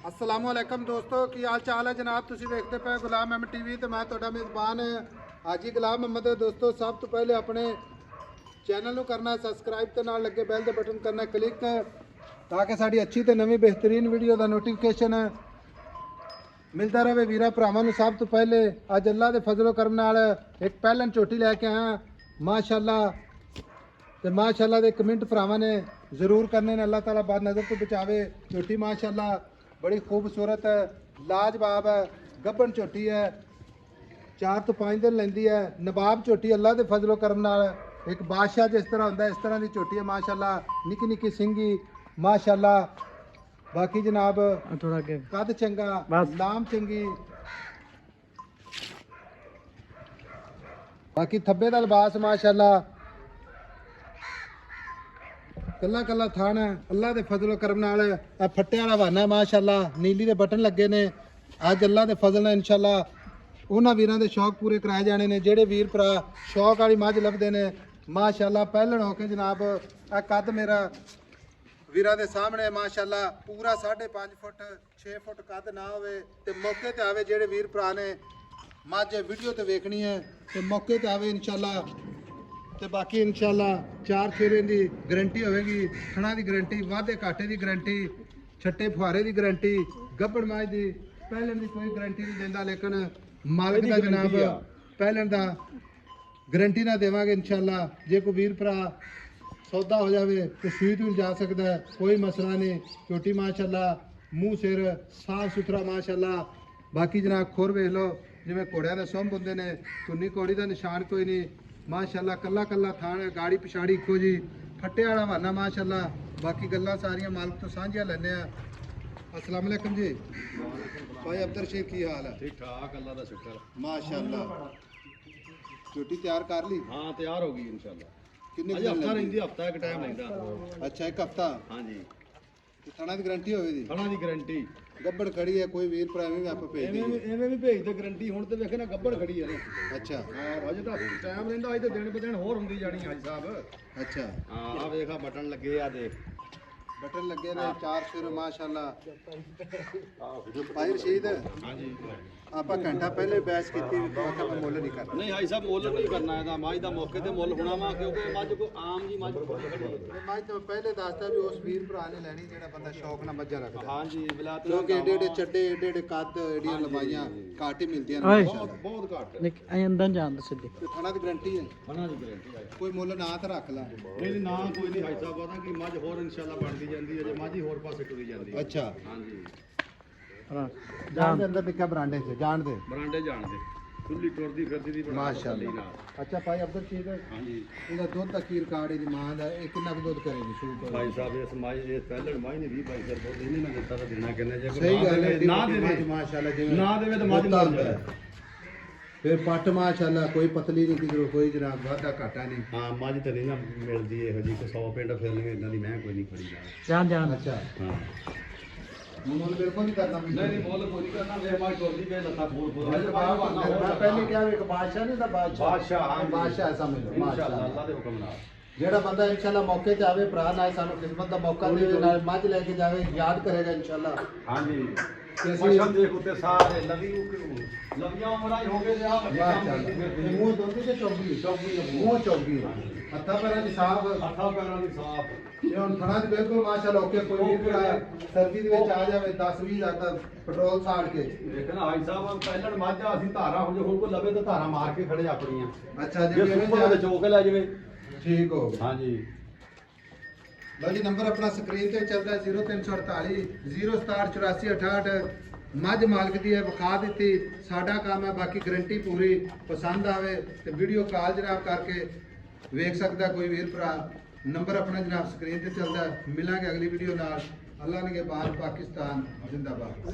अस्सलाम वालेकुम दोस्तों की हाल चाल है जनाब। तुसी देखते पे गुलाम अहमद टीवी तो मैं तुहाडा मेज़बान हाजी गुलाम अहमद। दोस्तों सब तो पहले अपने चैनल ਨੂੰ करना सबसक्राइब ਤੇ ਨਾਲ ਲੱਗੇ ਬੈਲ ਦੇ ਬਟਨ ਕਰਨਾ ਕਲਿੱਕ ਤਾਂ ਕਿ ਸਾਡੀ ਅੱਛੀ ਤੇ ਨਵੀਂ ਬਿਹਤਰੀਨ ਵੀਡੀਓ ਦਾ ਨੋਟੀਫਿਕੇਸ਼ਨ ਮਿਲਦਾ ਰਹੇ ਵੀਰਾਂ ਭਰਾਵਾਂ ਨੂੰ। ਸਭ ਤੋਂ ਪਹਿਲੇ ਅੱਜ ਅੱਲਾ ਦੇ ਫਜ਼ਲੋ ਕਰਮ ਨਾਲ ਇੱਕ ਪਹਿਲਨ ਝੋਟੀ ਲੈ ਕੇ ਆਇਆ ਮਾਸ਼ਾਅੱਲਾ ਤੇ ਮਾਸ਼ਾਅੱਲਾ ਦੇ ਕਮੈਂਟ ਭਰਾਵਾਂ ਨੇ ਜ਼ਰੂਰ ਕਰਨੇ ਨੇ। ਅੱਲਾਹ ਤਾਲਾ ਬਾਦ ਨਜ਼ਰ ਤੋਂ ਬਚਾਵੇ। ਝੋਟੀ ਮਾਸ਼ਾਅੱਲਾ बड़ी खूबसूरत है, लाजवाब है, गब्बन झोटी है, 4 ਤੋਂ 5 दिन लेंदी है। नवाब झोटी अल्लाह के फजलो करम नाल एक बादशाह जिस तरह होंदा इस तरह की झोटी है माशाअल्लाह। निक्की निक्की सिंगी माशाअल्लाह। बाकी जनाब थोड़ा कद चंगा, नाम चंगी, बाकी थब्बे दा लिबास माशाअल्लाह। कला कला थान है अल्लाह के फजलो करम नाल फट्टे वाला वाना माशाअल्लाह। नीली के बटन लगे ने। अज अल्लाह के फजल नाल इंशाअल्लाह उन्हां वीरां दे शौक पूरे कराए जाने ने जेड़े वीर भरा शौक वाली मझ लभदे ने माशाअल्लाह। पहलण होके जनाब आ कद मेरा वीरां दे सामने माशाअल्लाह पूरा 5.5 फुट 6 फुट कद ना होवे ते मौके ते आवे जेड़े वीर भरा ने मझ वीडियो ते वेखनी है ते मौके ते आवे इंशाअल्लाह। ਤੇ ਬਾਕੀ ਇਨਸ਼ਾਅੱਲਾ 4 ਫੇਰੇ ਦੀ ਗਾਰੰਟੀ ਹੋਵੇਗੀ। ਥਣਾ ਦੀ ਗਾਰੰਟੀ, ਵਾਧੇ ਘਾਟੇ ਦੀ ਗਾਰੰਟੀ, ਛੱਟੇ ਫੁਹਾਰੇ ਦੀ ਗਾਰੰਟੀ, ਗੱਬੜ ਮਾਝ ਦੀ ਪਹਿਲਣ ਦੀ ਕੋਈ ਗਾਰੰਟੀ ਨਹੀਂ ਦਿੰਦਾ ਲੇਕਿਨ ਮਾਲਕ ਦਾ ਜਨਾਬ ਪਹਿਲਣ ਦਾ ਗਾਰੰਟੀ ਨਾ ਦੇਵਾਂਗੇ ਇਨਸ਼ਾਅੱਲਾ। ਜੇ ਕੋਈ ਵੀਰ ਭਰਾ ਸੌਦਾ ਹੋ ਜਾਵੇ ਤੇ ਸੂਈਤ ਵੀ ਜਾ ਸਕਦਾ ਹੈ, ਕੋਈ ਮਸਲਾ ਨਹੀਂ। ਝੋਟੀ ਮਾਸ਼ਾਅੱਲਾ ਮੂੰਹ ਸਿਰ ਸਾਫ ਸੁਥਰਾ ਮਾਸ਼ਾਅੱਲਾ। ਬਾਕੀ ਜਨਾਬ ਖੁਰ ਵੇਖ ਲਓ ਜਿਵੇਂ ਘੋੜਿਆਂ ਦੇ ਸੁੰਭ ਹੁੰਦੇ ਨੇ, ਧੁੰਨੀ ਘੋੜੀ ਦਾ ਨਿਸ਼ਾਨ ਕੋਈ ਨਹੀਂ माशाअल्लाह। कला कला थान गाड़ी पिछाड़ी इको जी फट्टे वाला वाना माशाअल्लाह। बाकी गल्लां सारियां मालक तो साझियां लैने आ। अस्सलाम वालेकुम जी भाई अब्दुल शेख की हाल है? ठीक ठाक अल्लाह का शुक्र माशाअल्लाह। छोटी तैयार कर ली? हाँ तैयार होगी इंशाअल्लाह। कितने दिन हफ्ता रहिंदी? हफ्ता एक टाइम लैंदा। अच्छा एक हफ्ता? हाँ जी। थाना की गारंटी होगी? थाना की गारंटी। गब्बड़ खड़ी है कोई वीर भरा एवें भी आप भेज देंगे? एवें भी भेज दे गारंटी। हुण ते वेखे ना गब्बड़ खड़ी है ना। अच्छा हां अजे तां टाइम रहिंदा। अजे दिन ब दिन होर हुंदी जानी हाजी साहब। अच्छा हां आ वेखा बटन लगे आ देख बटन लगे ने 4 सिर माशाअल्लाह। भाई रशीद हाँ जी ਆਪਾਂ ਘੰਟਾ ਪਹਿਲੇ ਬੈਸ ਕੀਤੀ ਬਾਕੀ ਮੈਂ ਮੁੱਲ ਨਹੀਂ ਕਰਨਾ। नहीं हाजी साहब मुੱਲ नहीं करना ਇਹਦਾ। ਮੱਝ ਦਾ ਮੌਕੇ ਤੇ ਮੁੱਲ ਹੋਣਾ ਵਾ ਕਿਉਂਕਿ ਮੱਝ ਕੋ ਆਮ ਜੀ ਮੱਝ ਖੜੀ ਹੈ। ਇਹ ਮੱਝ ਤਾਂ ਪਹਿਲੇ ਦੱਸਦਾ ਵੀ ਉਸ ਵੀਰ ਭਰਾ ਨੇ ਲੈਣੀ ਜਿਹੜਾ ਬੰਦਾ ਸ਼ੌਕ ਨਾਲ ਮੱਝਾਂ ਰੱਖਦਾ। हाँ जी ਬਿਲਾਤ ਕਿਉਂਕਿ ਏਡੇ ਏਡੇ ਚੱਡੇ ਏਡੇ ਏਡੇ ਕੱਦ ਏਡੀਆਂ ਲੰਬਾਈਆਂ ਘੱਟ ਹੀ ਮਿਲਦੀਆਂ ਨੇ ਬਹੁਤ ਬਹੁਤ ਘੱਟ। ਐਂ ਅੰਦਰ ਜਾਣ ਦੇ ਸਿੱਧੇ ਤੇ ਥਾਣਾ ਦੀ ਗਾਰੰਟੀ ਹੈ? थाना ਦੀ ਗਾਰੰਟੀ ਹੈ। ਕੋਈ ਮੁੱਲ ਨਾ ਤਾਂ ਰੱਖ ਲਾ। ਨਹੀਂ ਨਾ ਕੋਈ ਨਹੀਂ ਹਾਜੀ ਸਾਹਿਬ ਪਤਾ ਕਿ ਮੱਝ ਹੋਰ ਇਨਸ਼ਾਅੱਲਾ ਬਣਦੀ ਜਾਂਦੀ ਹੈ। ਜੇ ਮੱਝ ਹੀ ਹੋਰ ਪਾਸੇ ਟੁਰੀ ਜਾਂਦੀ ਹੈ। ਅੱਛਾ ਹਾਂਜੀ ਹਾਂ ਜਾਣ ਦੇ ਅੰਦਰ ਨਿੱਕਾ ਬਰਾਂਡੇ 'ਚ ਜਾਣ ਦੇ ਬਰਾਂਡੇ ਜਾਣਦੇ ਖੁੱਲੀ ਟੁਰਦੀ ਫਿਰਦੀ ਦੀ ਮਾਸ਼ਾਅੱਲਾ। ਅੱਛਾ ਭਾਈ ਅਬਦੁਲ ਸ਼ੀਦ ਹਾਂਜੀ ਇਹਦਾ ਦੁੱਧ ਦਾ ਕੀ ਰਿਕਾਰਡ ਇਹਦੀ ਮਾਂ ਦਾ ਇਹ ਕਿੰਨਾ ਕੁ ਦੁੱਧ ਕਰੇਗੀ ਸ਼ੁਰੂ ਤੋਂ? ਭਾਈ ਸਾਹਿਬ ਇਸ ਮਾਈ ਇਹ ਪਹਿਲਣ ਮਾਈ ਨੇ 20 22 ਰੁਪਏ ਦੁੱਧ ਇਹਨੇ ਨਾ ਦਿੱਤਾ ਤਾਂ ਦੇਣਾ ਕਿੰਨੇ ਜੇ ਸਹੀ ਗੱਲ ਹੈ। ਨਾ ਦੇਵੇ ਮਾਸ਼ਾਅੱਲਾ ਜਿਵੇਂ ਨਾ ਦੇਵੇ ਤਾਂ ਮੱਝ ਮਰ ਜਾਏ। ਫਿਰ ਪੱਟ ਮਾਸ਼ਾਅੱਲਾ ਕੋਈ ਪਤਲੀ ਨਹੀਂ ਕਿਧਰੋਂ ਕੋਈ ਜਨਾਬ ਵਾਧਾ ਘਾਟਾ ਨਹੀਂ। ਹਾਂ ਮੱਝ ਤੇ ਨਹੀਂ ਨਾ ਮਿਲਦੀ ਇਹੋ ਜੀ ਕੋ 100 ਪਿੰਡ ਫਿਰਨਗੇ ਇਦਾਂ ਦੀ ਮੈਂ ਕੋਈ ਨਹੀਂ ਖੜੀ ਜਾਣ ਜਾਣ ਅੱਛਾ ਹਾਂ ਮੁੱਲ ਬਿਲਕੁਲ ਨਹੀਂ ਕਰਨਾ। ਨਹੀਂ ਮੁੱਲ ਕੋਈ ਨਹੀਂ ਕਰਨਾ। ਵੇ ਮਾਈ ਟੁਰਦੀ ਪਏ ਲੱਤਾਂ ਫੋਰ ਫੋਰ मैं पहले क्या एक बादशाह नहीं था बादशाह, हाँ जी। बादशाह समझ लो ਇਨਸ਼ਾਅੱਲਾ माशाअल्लाह। ਅੱਲਾਹ ਦੇ ਹੁਕਮ ਨਾਲ ਜਿਹੜਾ ਬੰਦਾ ਇਨਸ਼ਾਅੱਲਾ ਮੌਕੇ ਤੇ ਆਵੇ ਭਰਾ ਨਾਲ ਸਾਨੂੰ ਖਿਦਮਤ ਦਾ ਮੌਕਾ ਦੇਵੇ ਨਾਲ ਮੱਝ ਲੈ ਕੇ ਜਾਵੇ ਯਾਦ ਕਰੇਗਾ ਇਨਸ਼ਾਅੱਲਾ। ਹਾਂਜੀ ਤੇ ਅਸੀਂ ਮਸ਼ਮ ਦੇਖ ਉੱਤੇ ਸਾਰੇ ਲਵੀਆਂ ਉਮਰਾਂ ਹੀ ਹੋ ਗਏ ਆ ਮਾਸ਼ਾਅੱਲਾ ਮੂੰਹ ਦੋਂਦੀ ਤੇ ਚੌਗੀ ਮੂੰਹ ਚੌਗੀ ਹੱਥਾਂ ਪੈਰਾਂ ਦੀ ਸਾਫ ਹੱਥਾਂ ਪੈਰਾਂ ਦੀ ਸਾਫ ਇਹ ਹੁਣ ਥਣਾ ਦੀ ਬਿਲਕੁਲ ਮਾਸ਼ਾਅੱਲਾ ਓਕੇ। ਕੋਈ ਵੀ ਭਰਾ ਸਰਦੀ ਦੇ ਵਿੱਚ ਆ ਜਾਵੇ 10-20 ਹਜ਼ਾਰ ਦਾ ਪੈਟਰੋਲ ਸਾੜ ਕੇ। ਦੇਖਣਾ ਹਾਈ ਸਾਹਿਬ ਪਹਿਲਣ ਮਾਝਾ ਅਸੀਂ ਧਾਰਾ ਹੋ ਜੇ ਹੋਰ ਕੋਈ ਲਵੇ ਤਾਂ ਧਾਰਾ ਮਾਰ ਕੇ ਖੜੇ ਆਪਣੀਆਂ। ਅੱਛਾ ਜੇ ਸੁਪਰ ਦੇ ਚੋਕ ਲੈ ਜਾਵੇ ਠੀਕ ਹੋ ਗਿਆ। ਹਾਂਜੀ ਲਓ ਜੀ ਨੰਬਰ ਆਪਣਾ ਸਕਰੀਨ ਤੇ ਚੱਲਦਾ 0348 0678468। ਮੱਝ ਮਾਲਕ ਦੀ ਹੈ ਵਿਖਾ ਦਿੱਤੀ। ਸਾਡਾ ਕੰਮ ਹੈ ਬਾਕੀ ਗਾਰੰਟੀ ਪੂਰੀ। ਪਸੰਦ ਆਵੇ ਤੇ ਵੀਡੀਓ ਕਾਲ ਜਨਾਬ ਕਰਕੇ ਵੇਖ ਸਕਦਾ ਕੋਈ ਵੀਰ ਭਰਾ। ਨੰਬਰ ਆਪਣਾ ਜਨਾਬ ਸਕਰੀਨ ਤੇ ਚੱਲਦਾ। ਮਿਲਾਂਗੇ ਅਗਲੀ ਵੀਡੀਓ ਨਾਲ। ਅੱਲਾਹ ਨੇ ਕੇ ਬਾਦ ਪਾਕਿਸਤਾਨ ਜ਼ਿੰਦਾਬਾਦ।